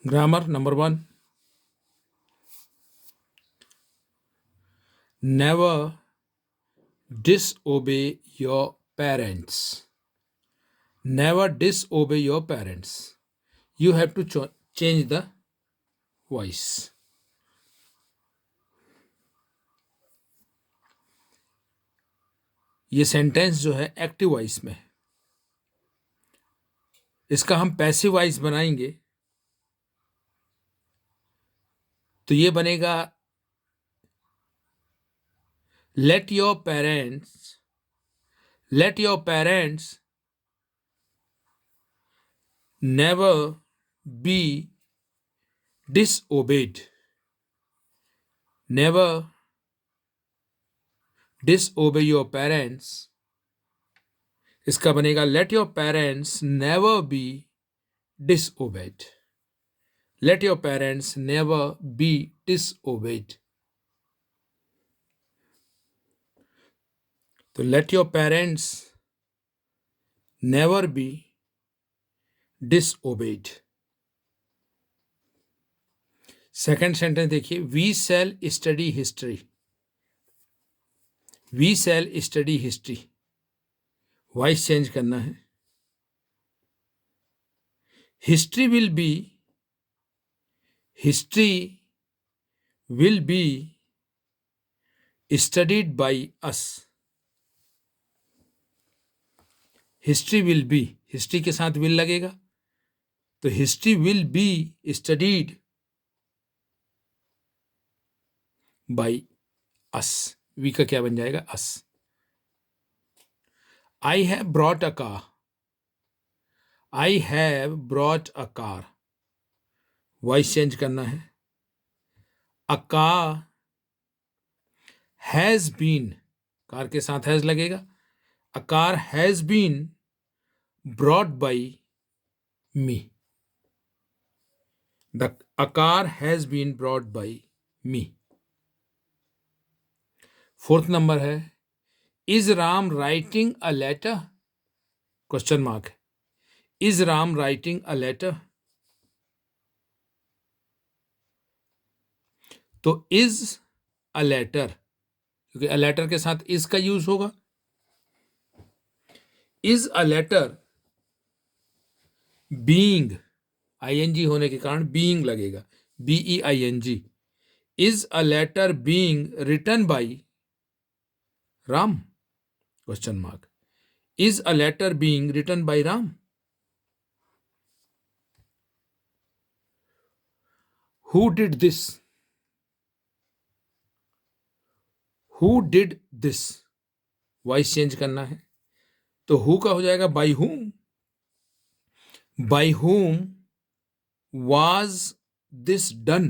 Grammar number 1. Never disobey your parents. Never disobey your parents. You have to change the voice. ये sentence जो है active voice में है। इसका हम पैसिव वॉइस बनाएंगे तो ये बनेगा let your parents never be disobeyed. Never disobey your parents. इसका बनेगा let your parents never be disobeyed. Let your parents never be disobeyed. तो let your parents never be disobeyed. Second sentence देखिए, we shall study history. We shall study history, voice change करना है. History will be studied by us. History will be, history के साथ will लगेगा तो history will be studied by us. We का क्या बन जाएगा? Us. I have brought a car. I have brought a car, voice change करना है. A car has been, car के साथ हैज लगेगा. अ car has been brought by me. A car has been brought by me. Fourth number है, is Ram writing a letter? Question mark है. Is Ram writing a letter? तो is a letter, क्योंकि a letter के साथ is का use होगा. Is a letter being, ING होने के कारण बीइंग लगेगा, BEING. Is a letter being written by Ram? Question mark. Is a letter being written by Ram? Who did this? Who did this, voice change करना है. तो who का हो जाएगा bye whom. By whom was this done?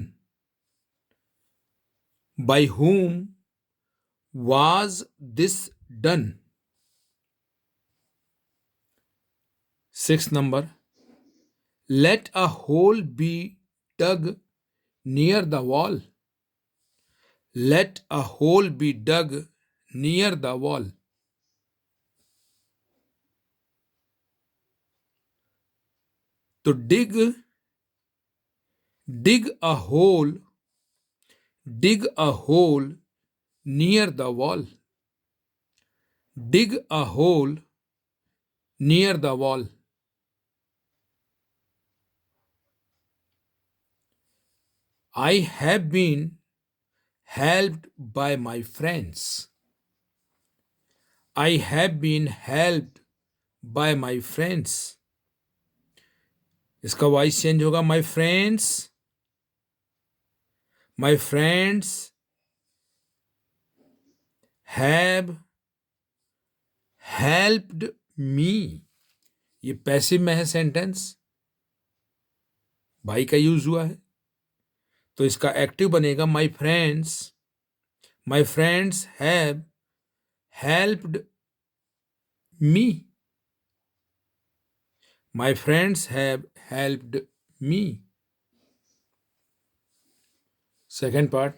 By whom was this done? Six number, let a hole be dug near the wall. Let a hole be dug near the wall. तो dig a hole near the wall. Dig a hole near the wall. I have been helped by my friends. I have been helped by my friends. इसका voice change होगा, my friends have helped me. ये passive में है sentence, by का use हुआ है, तो इसका एक्टिव बनेगा my friends have helped me. My friends have helped me. Second part,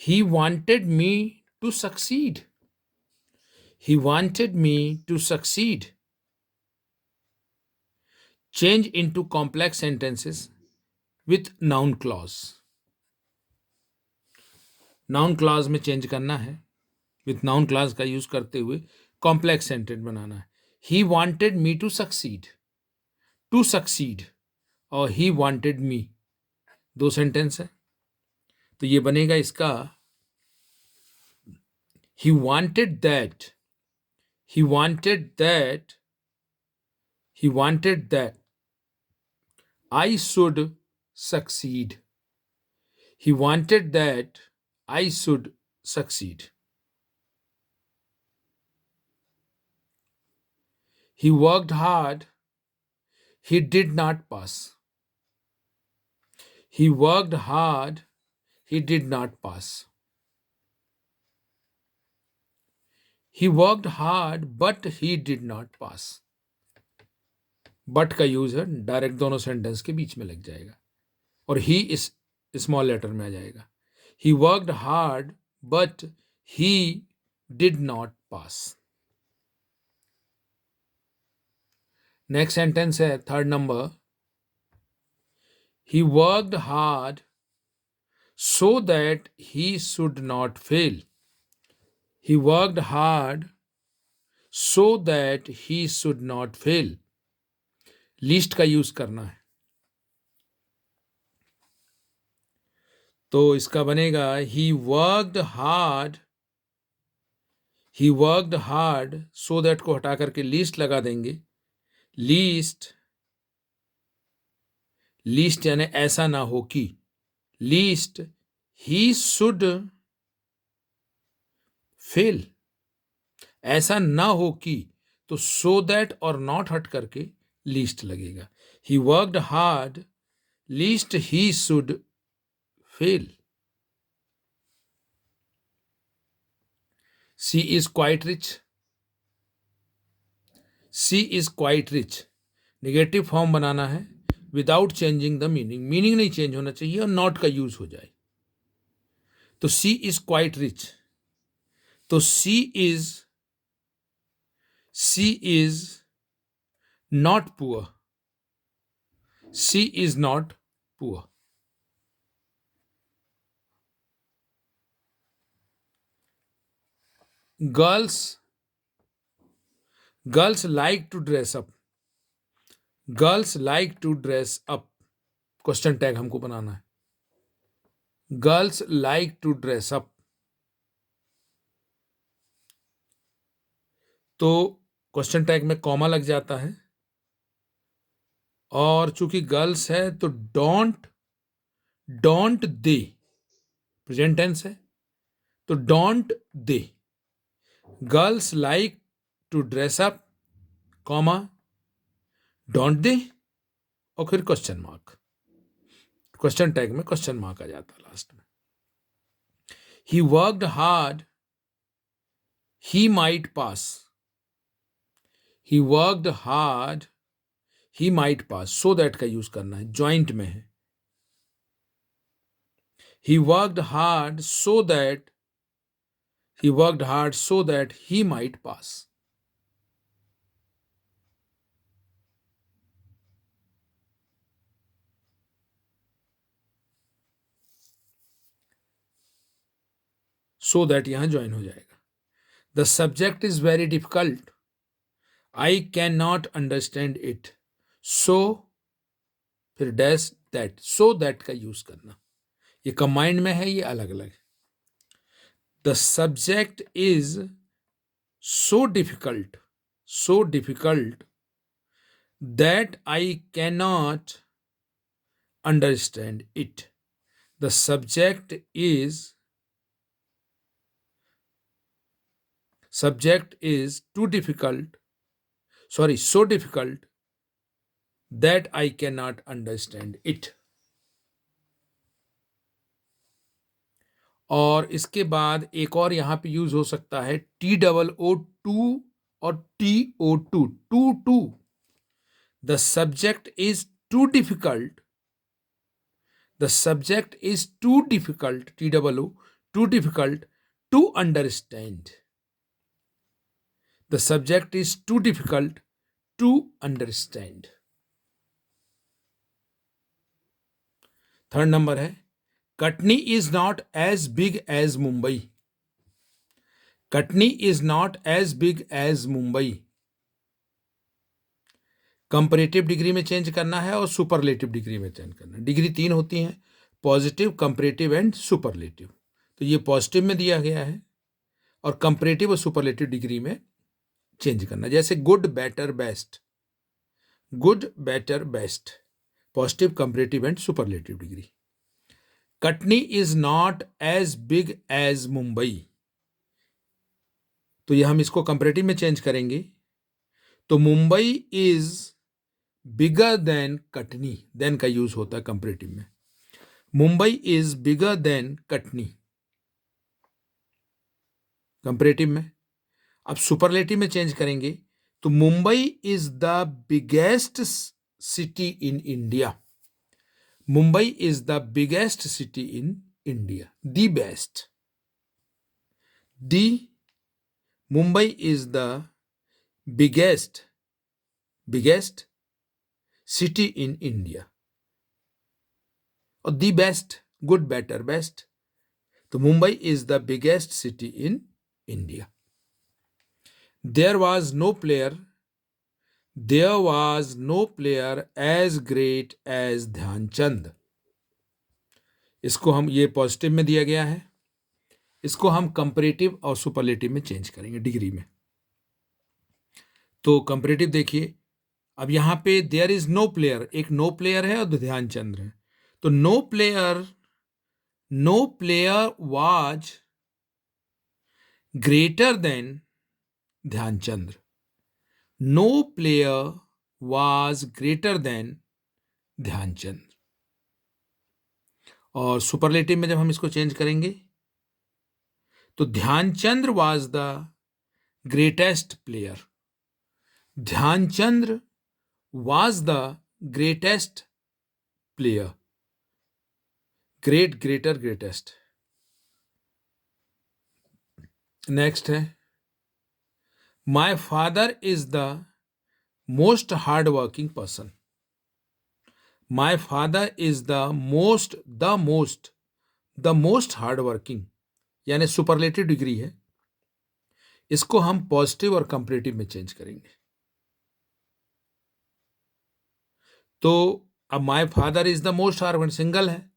he wanted me to succeed. He wanted me to succeed. Change into complex sentences with noun clause. Noun clause में change करना है, with noun clause का use करते हुए complex sentence बनाना है। He wanted me to succeed और he wanted मी, दो सेंटेंस है, तो ये बनेगा इसका he wanted that, he wanted that, he wanted that I should succeed. He wanted that I should succeed. He worked hard. He did not pass. He worked hard. He did not pass. He worked hard, but he did not pass. But का use है, direct दोनों sentence के बीच में लग जाएगा और ही इस small letter में आ जाएगा। He worked hard but he did not pass. Next sentence है third number, he worked hard so that he should not fail. He worked hard so that he should not fail. Lest का use करना है, तो इसका बनेगा he worked hard, he worked hard so that को हटा करके लीस्ट लगा देंगे। लीस्ट, लीस्ट यानी ऐसा ना हो कि, लीस्ट ही शुड फेल, ऐसा ना हो कि, तो सो दैट और नॉट हट करके लीस्ट लगेगा। He worked hard lest he should fail. She is quite rich, she is quite rich negative form बनाना है without changing the meaning, meaning नहीं चेंज होना चाहिए और नॉट का यूज हो जाए। तो सी इज क्वाइट रिच, तो she is not poor, she is not poor. Girls like to dress up, girls like to dress up, question tag हमको बनाना है। Girls like to dress up, तो question tag में comma लग जाता है और चूंकि गर्ल्स है तो don't, don't they present tense है, तो don't they. Girls like to dress up comma don't they और फिर क्वेश्चन मार्क, क्वेश्चन टैग में क्वेश्चन मार्क आ जाता है लास्ट में। ही worked hard he might pass, he worked hard he might pass, so that का use करना है, joint में है। ही worked hard so that, he worked hard so that he might pass. So that यहां join हो जाएगा। The subject is very difficult. I cannot understand it. So फिर dash that, so that का use करना, ये combined में है, ये अलग अलग है। The subject is so difficult, so difficult that I cannot understand it. The subject is too difficult, sorry, so difficult that I cannot understand it. और इसके बाद एक और यहां पे यूज हो सकता है TOO2 और TO2, too. The subject is too difficult, the subject is too डिफिकल्ट, TOO, too difficult to understand, the subject is too difficult to understand. Third number है Katni is not as big as Mumbai. Katni is not as big as Mumbai. Comparative degree में change करना है और superlative degree में change करना है। Degree 3 होती हैं, पॉजिटिव, कंपैरेटिव एंड सुपरलेटिव। तो ये पॉजिटिव में दिया गया है और कंपैरेटिव और सुपरलेटिव डिग्री में चेंज करना, जैसे good, better, best. Good, better, best, positive, comparative and superlative degree. Katni is not as big as Mumbai, तो ये हम इसको कंपैरेटिव में चेंज करेंगे, तो Mumbai is bigger than Katni. Than का यूज होता है कंपैरेटिव में। Mumbai is bigger than Katni comparative में। अब सुपरलेटिव में चेंज करेंगे तो Mumbai is the biggest city in India. Mumbai is the biggest city in India, the best. The Mumbai is the biggest city in India. और the best, good, better, best, तो Mumbai is the biggest city in India. There was no player as great as Dhyan Chand. इसको हम, ये positive में दिया गया है, इसको हम कंपैरेटिव और सुपरलेटिव में चेंज करेंगे डिग्री में। तो कंपैरेटिव देखिए, अब यहां पे देयर इज नो प्लेयर, एक नो प्लेयर है और ध्यानचंद है। तो no player was greater than Dhyan Chand. No player was greater than Dhyan Chand. और सुपरलेटिव में जब हम इसको चेंज करेंगे तो Dhyan Chand was the greatest player. Dhyan Chand was the greatest player. Great, greater, greatest. Next है my father is the most hard working person. My father is the most hard working, यानी superlative degree है। इसको हम पॉजिटिव और comparative में change करेंगे। तो अब my father is the most hard working single है।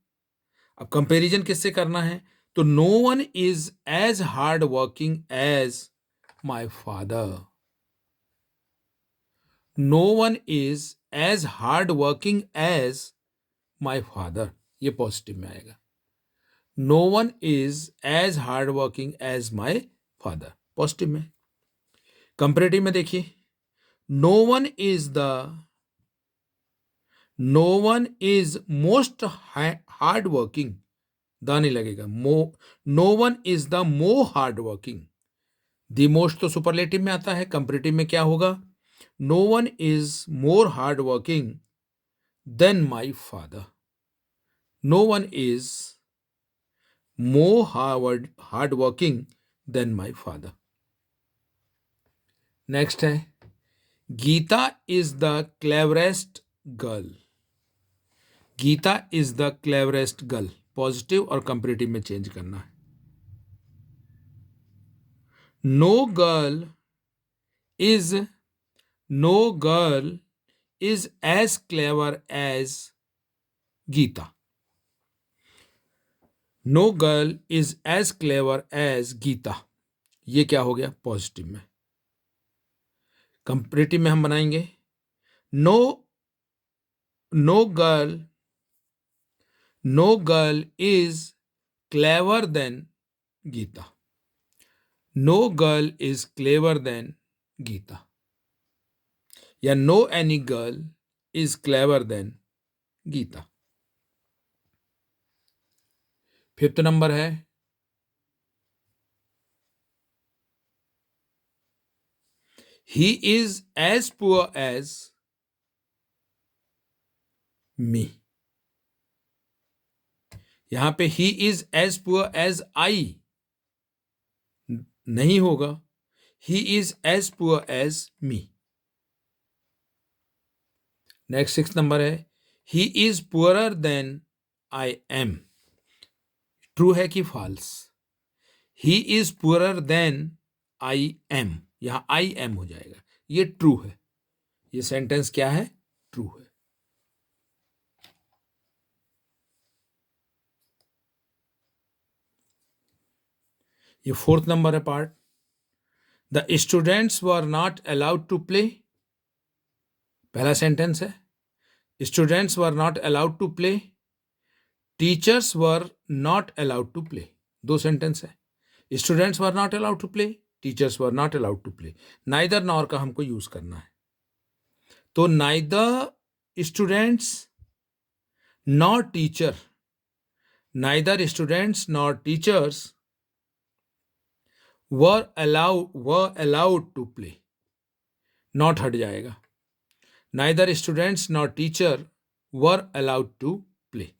अब कंपैरिजन किससे करना है, तो no one is as hard working as my father. No one is as hard working as my father, ये पॉजिटिव में आएगा। No one is as hard working as my father, positive में। कंपैरेटिव में देखिए, no one is most hard working, the नहीं लगेगा, no one is the more hard working. The most तो superlative में आता है, कंपैरेटिव में क्या होगा, no one is more hard working than my father. No one is more hard working than my father. Next है Gita is the cleverest girl. Gita is the cleverest girl, positive और comparative में change करना है। No girl is as clever as Gita. No girl is as clever as Gita, ये क्या हो गया, positive में। कंपैरेटिव में हम बनाएंगे, no girl is clever than Gita. No girl is clever than Gita, या no any girl is clever than Gita. Fifth number है he is as poor as me. यहां पे he is as poor as I नहीं होगा, he is as poor as me. Next six number है he is poorer than I am, true है कि false? He is poorer than I am, यहां I am हो जाएगा, ये true है। ये सेंटेंस क्या है? ट्रू है। ये फोर्थ नंबर है part. The students were not allowed to play, पहला सेंटेंस है students were not allowed to play, teachers were not allowed to play, दो सेंटेंस है। Students were not allowed to play, teachers were not allowed to play, neither nor का हमको use करना है। तो neither students nor teacher, neither students nor teachers were allowed to play, not हट जाएगा। Neither students nor teacher were allowed to play,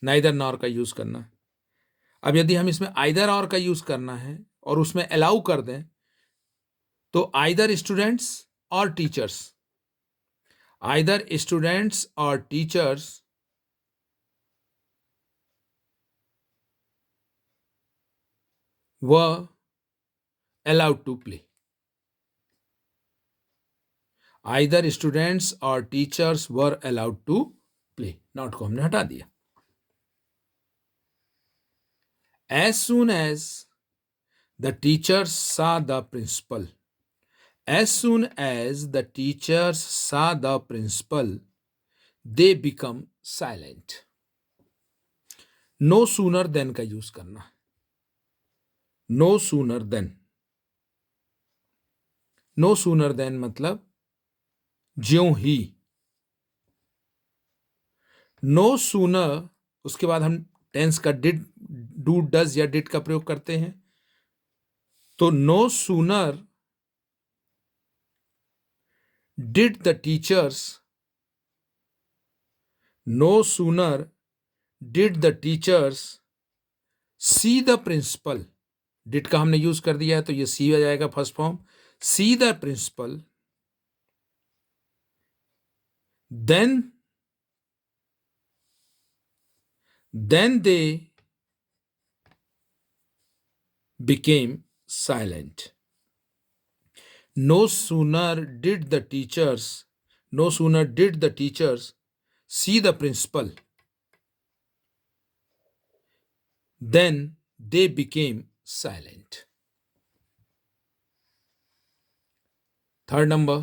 neither nor का use करना है। अब यदि हम इसमें आइदर और का यूज करना है और उसमें अलाउ कर दें तो आइदर स्टूडेंट्स और टीचर्स, आइदर स्टूडेंट्स और teachers were allowed to play, either students और teachers were allowed to play, not को हमने हटा दिया। As soon as the teachers saw the principal, as soon as the teachers saw the principal, they become silent. No sooner than का use करना है। No sooner than, no sooner than मतलब ज्यों ही। No sooner, उसके बाद हम tense का did, do, does या डिड का प्रयोग करते हैं। तो no sooner did the teachers, no sooner did the teachers see the principal, did का हमने यूज कर दिया है तो ये सी आ जाएगा first form, see the principal, then they became silent. No sooner did the teachers, no sooner did the teachers see the principal, then they became silent. Third number,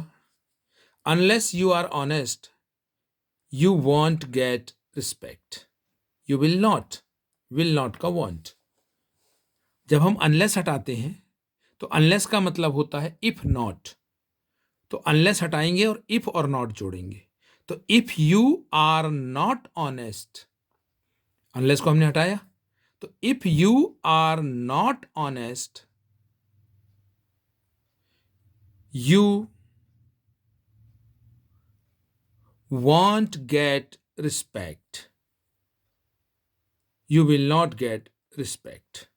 unless you are honest, you won't get respect. You will not का want। जब हम unless हटाते हैं तो unless का मतलब होता है if not, तो unless हटाएंगे और if और not जोड़ेंगे। तो if you are not honest, unless को हमने हटाया, तो if you are not honest, you won't get respect. You will not get respect.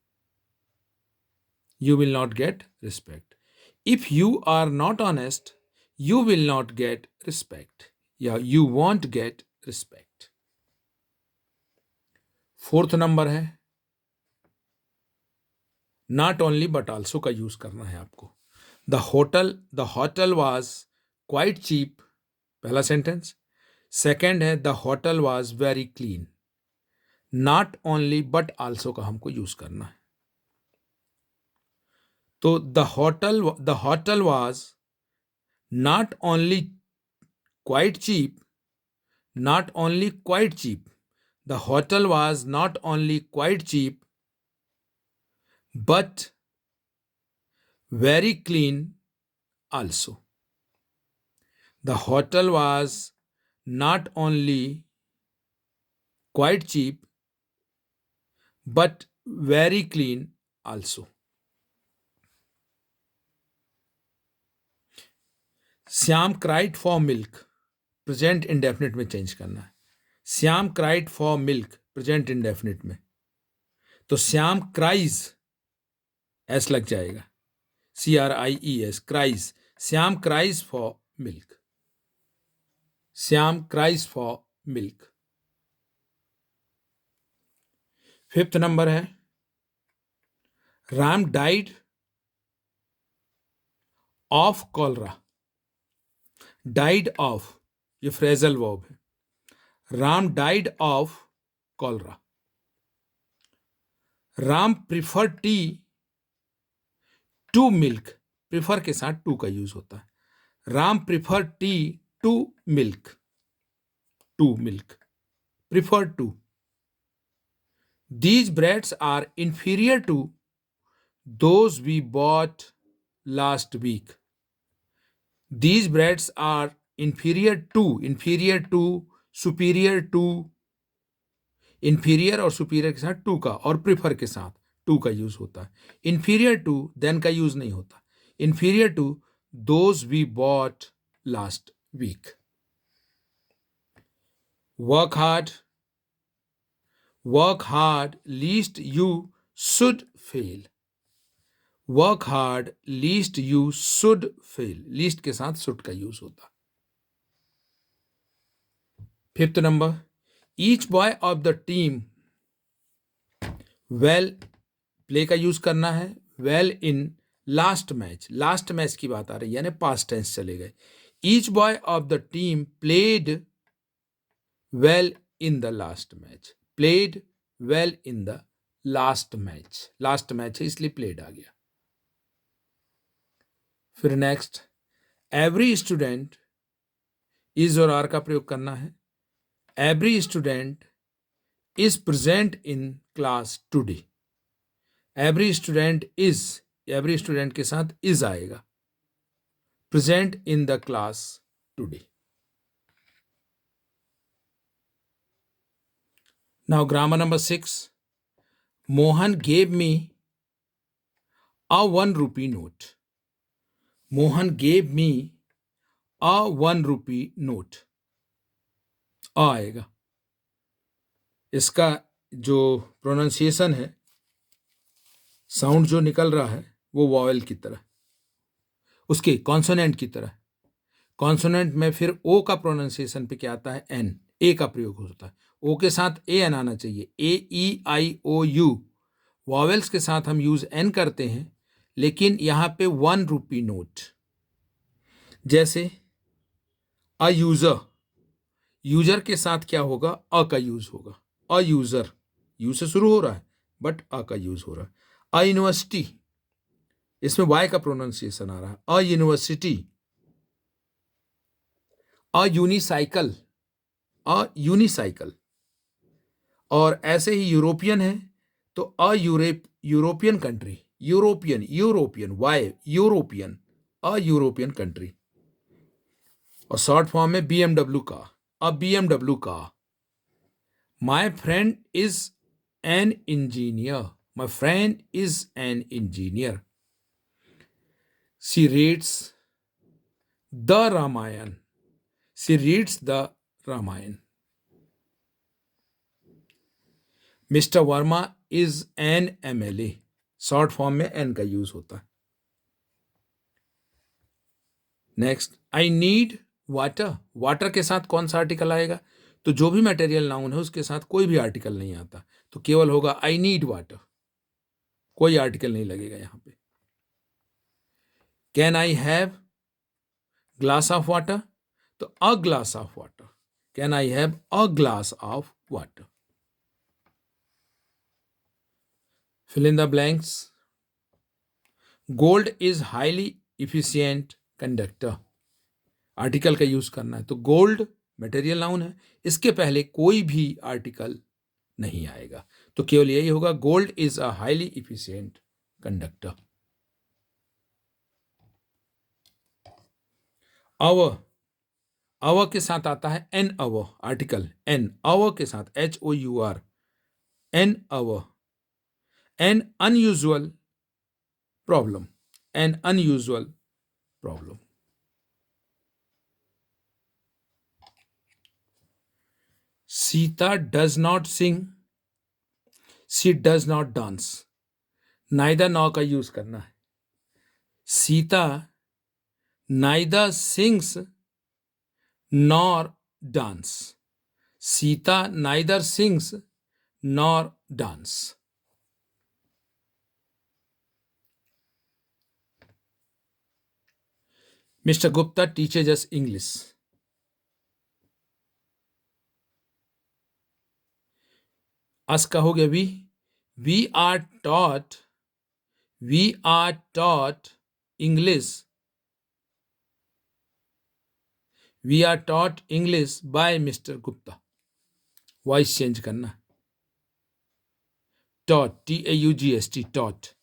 You will not get respect. If you are not honest, you will not get respect. या you won't get respect. Fourth number है not only but also का use करना है आपको। The hotel was quite cheap, पहला sentence. Second है the hotel was very clean. Not only but also का हमको यूज करना है। तो the hotel was not only quite cheap, not only quite cheap. The hotel was not only quite cheap, but very clean also. The hotel was not only quite cheap, but very clean also. Shyam cried for milk, present indefinite में change करना है। Shyam cried for milk, present indefinite में, तो Shyam cries, S लग जाएगा, CRIES, cries. Shyam cries for milk, Shyam cries for milk. 5th number है Ram died of cholera. Died of, ये phrasal verb है। Ram died of cholera. Ram prefer tea to milk. Prefer के साथ to का यूज होता है। Ram prefer tea to milk. To milk, prefer to. These breads are inferior to those we bought last week. These breads are inferior to, superior to। inferior और superior के साथ to का और prefer के साथ टू का यूज होता है। inferior to then का यूज नहीं होता। inferior to those we bought last week। work hard least you should fail। Work hard least you should fail. Least के साथ शुड का यूज होता। 5th number each boy of the team well. Play का use करना है। Well in last match. Last match की बात आ रही है, यानी पास्ट टेंस चले गए। Each boy of the team played well in the last match. Played well in the last match. Last match है इसलिए प्लेड आ गया। फिर नेक्स्ट एवरी स्टूडेंट, इज और आर का प्रयोग करना है। Every student is present in class today. Every student is, every student के साथ इज आएगा। Present in the class today. Now grammar number 6। Mohan gave me a 1 rupee note. Mohan gave me a 1 rupee note. आएगा। इसका जो pronunciation है, sound जो निकल रहा है वो वॉवेल की तरह, उसके कॉन्सोनेंट की तरह। कॉन्सोनेंट में फिर ओ का प्रोनाउंसिएशन पे क्या आता है? एन। ए का प्रयोग होता है। ओ के साथ ए एन आना चाहिए। ए ई आई ओ यू। वॉवेल्स के साथ हम यूज एन करते हैं, लेकिन यहां पे 1 rupee नोट। जैसे अ यूजर, यूजर के साथ क्या होगा? अ का यूज होगा। अ यूजर, यू से शुरू हो रहा है बट अ का यूज हो रहा है। अ यूनिवर्सिटी, इसमें वाई का प्रोनाउंसिएशन आ रहा है। A university. A unicycle, a unicycle. और ऐसे ही यूरोपियन है तो a European country. European Y European, a European country. और शॉर्ट फॉर्म में बीएमडब्ल्यू का, अ बीएमडब्ल्यू का। My friend is an engineer. My friend is an engineer. She reads the Ramayana. She reads the Ramayana. Mister Verma is an MLA. Short form में N का use होता है। Next I need water. Water के साथ कौन सा article आएगा? तो जो भी मटेरियल नाउन है उसके साथ कोई भी आर्टिकल नहीं आता, तो केवल होगा आई नीड वाटर। कोई आर्टिकल नहीं लगेगा यहां पे। Can I have glass of water? तो a glass of water. Can I have a glass of water. Fill in the blanks. Gold is highly efficient conductor. Article का use करना है, तो गोल्ड मटेरियल नाउन है, इसके पहले कोई भी आर्टिकल नहीं आएगा, तो केवल यही होगा gold is a highly efficient conductor. Hour, hour के साथ आता है an hour article. An hour के साथ HOUR, an hour. An unusual problem, an unusual problem. Sita does not sing, she does not dance. Neither nor का use करना है। Sita neither sings nor dance. Sita neither sings nor dance. Mr. Gupta teaches us English. Us कहोगे we. We are taught English. We are taught English by Mr. Gupta. Voice change करना. Taught, T-A-U-G-S-T, taught.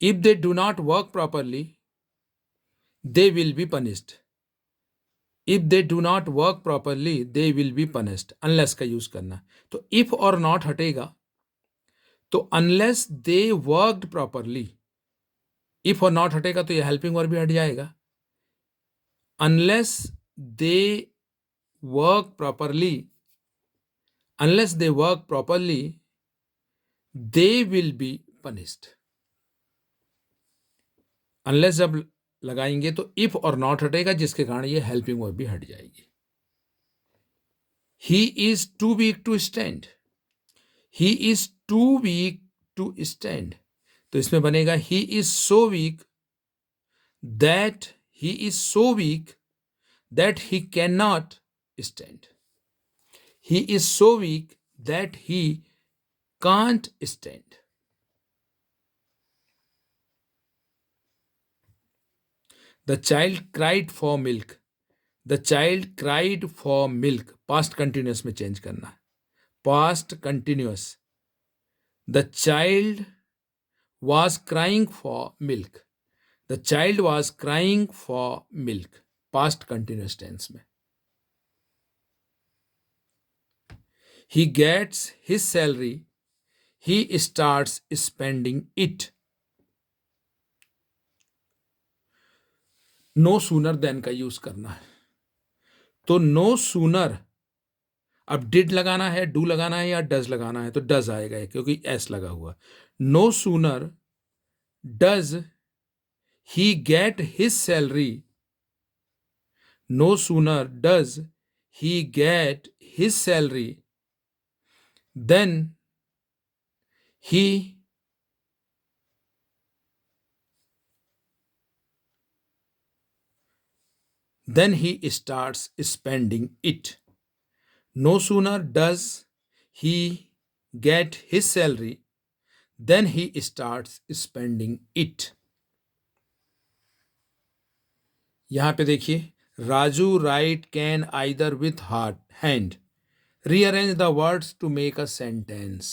If they do not work properly, they will be punished. If they do not work properly, they will be punished. Unless का use करना. तो if और not हटेगा, तो unless they worked properly, if और not हटेगा तो ये helping verb भी हट जाएगा. Unless they work properly, they will be punished. Unless जब लगाएंगे तो if और not हटेगा, जिसके कारण ये helping verb भी हट जाएगी. He is too weak to stand. He is too weak to stand. तो इसमें बनेगा he is so weak that he cannot stand. He is so weak that he can't stand. The child cried for milk. The child cried for milk. Past continuous में change करना है. Past continuous. The child was crying for milk. The child was crying for milk. Past continuous tense में. He gets his salary. He starts spending it. No sooner than का use करना है. तो no sooner, अब did लगाना है, do लगाना है या does लगाना है, तो does आएगा क्योंकि s लगा हुआ. No sooner does he get his salary. No sooner does he get his salary then he starts spending it. No sooner does he get his salary then he starts spending it. यहां पे देखिए, Raju right can either with heart hand. Rearrange the words to make a sentence.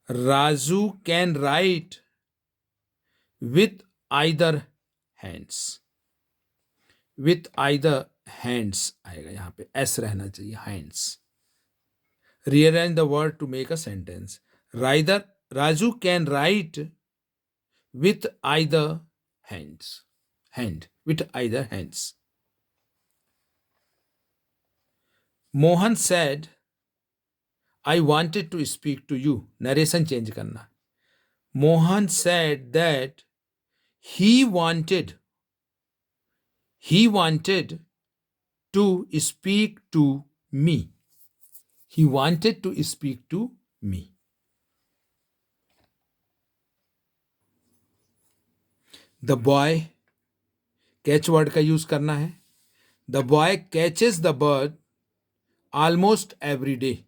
Raju can write with either hands. With either hands आएगा, यहाँ पे s रहना चाहिए, hands. Rearrange the word to make a sentence. Raju can write with either hands. With either hands. Mohan said, I wanted to speak to you. Narration change करना. Mohan said that he wanted to speak to me. He wanted to speak to me. The boy, catch word का use करना है. The boy catches the bird almost every day.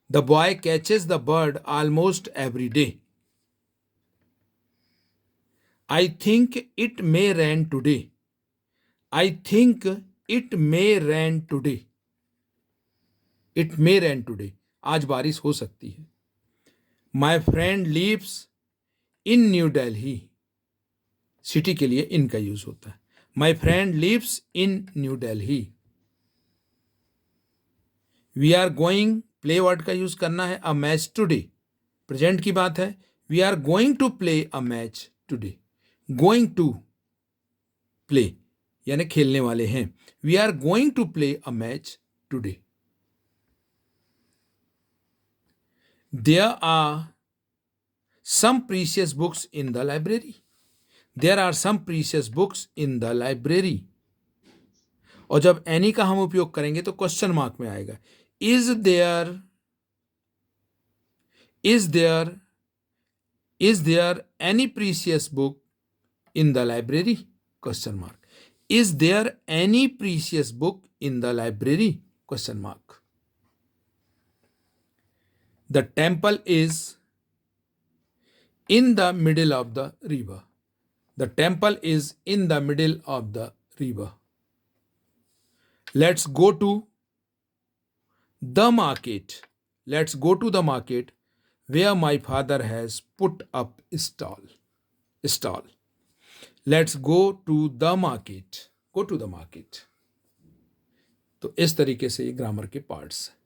The boy catches the bird almost every day. I think it may rain today. I think it may rain today. It may rain today. आज बारिश हो सकती है. My friend lives in New Delhi. City के लिए in का use होता है. My friend lives in New Delhi. We are going, play word का यूज करना है. A match today. प्रेजेंट की बात है. We are going to play a match today. Going to, play यानी खेलने वाले हैं. We are going to play a match today. There are some precious books in the library. There are some precious books in the library. और जब any का हम उपयोग करेंगे तो क्वेश्चन मार्क में आएगा. is there is there is there any precious book in the library? Question mark. Is there any precious book in the library? Question mark. The temple is in the middle of the river. The temple is in the middle of the river. Let's go to the market. Let's go to the market where my father has put up a stall. Let's go to the market. Go to the market. तो इस तरीके से ये grammar के parts हैं.